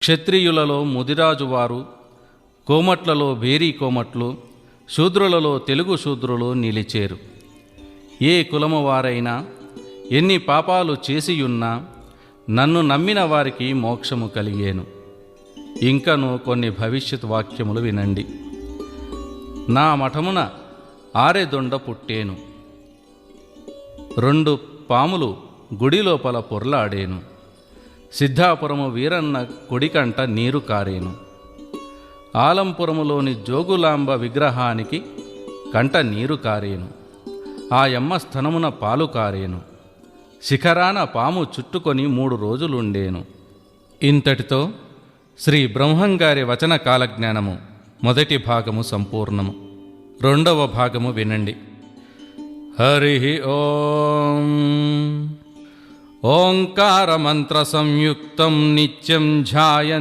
క్షత్రియులలో ముదిరాజువారు, కోమట్లలో భేరీ కోమట్లు, శూద్రులలో తెలుగు శూద్రులు నిలిచేరు. ఏ కులము వారైనా ఎన్ని పాపాలు చేసియున్నా నన్ను నమ్మిన వారికి మోక్షము కలిగేను. ఇంకను కొన్ని భవిష్యత్ వాక్యములు వినండి. నా మఠమున ఆరెదొండ పుట్టేను, 2 పాములు గుడి లోపల పొర్లాడేను, సిద్ధాపురము వీరన్న కొడికంట నీరు కారేను, ఆలంపురములోని జోగులాంబ విగ్రహానికి కంట నీరు కారేను, ఆ యమ్మ స్థనమున పాలు కారేను, శిఖరాన పాము చుట్టుకొని 3 రోజులుండేను. ఇంతటితో శ్రీ బ్రహ్మంగారి వచన కాలజ్ఞానము మొదటి భాగము సంపూర్ణము. 2వ భాగము వినండి. హరి ఓం. ఓంకార మంత్ర సంయుక్తం నిత్యం ధ్యాయ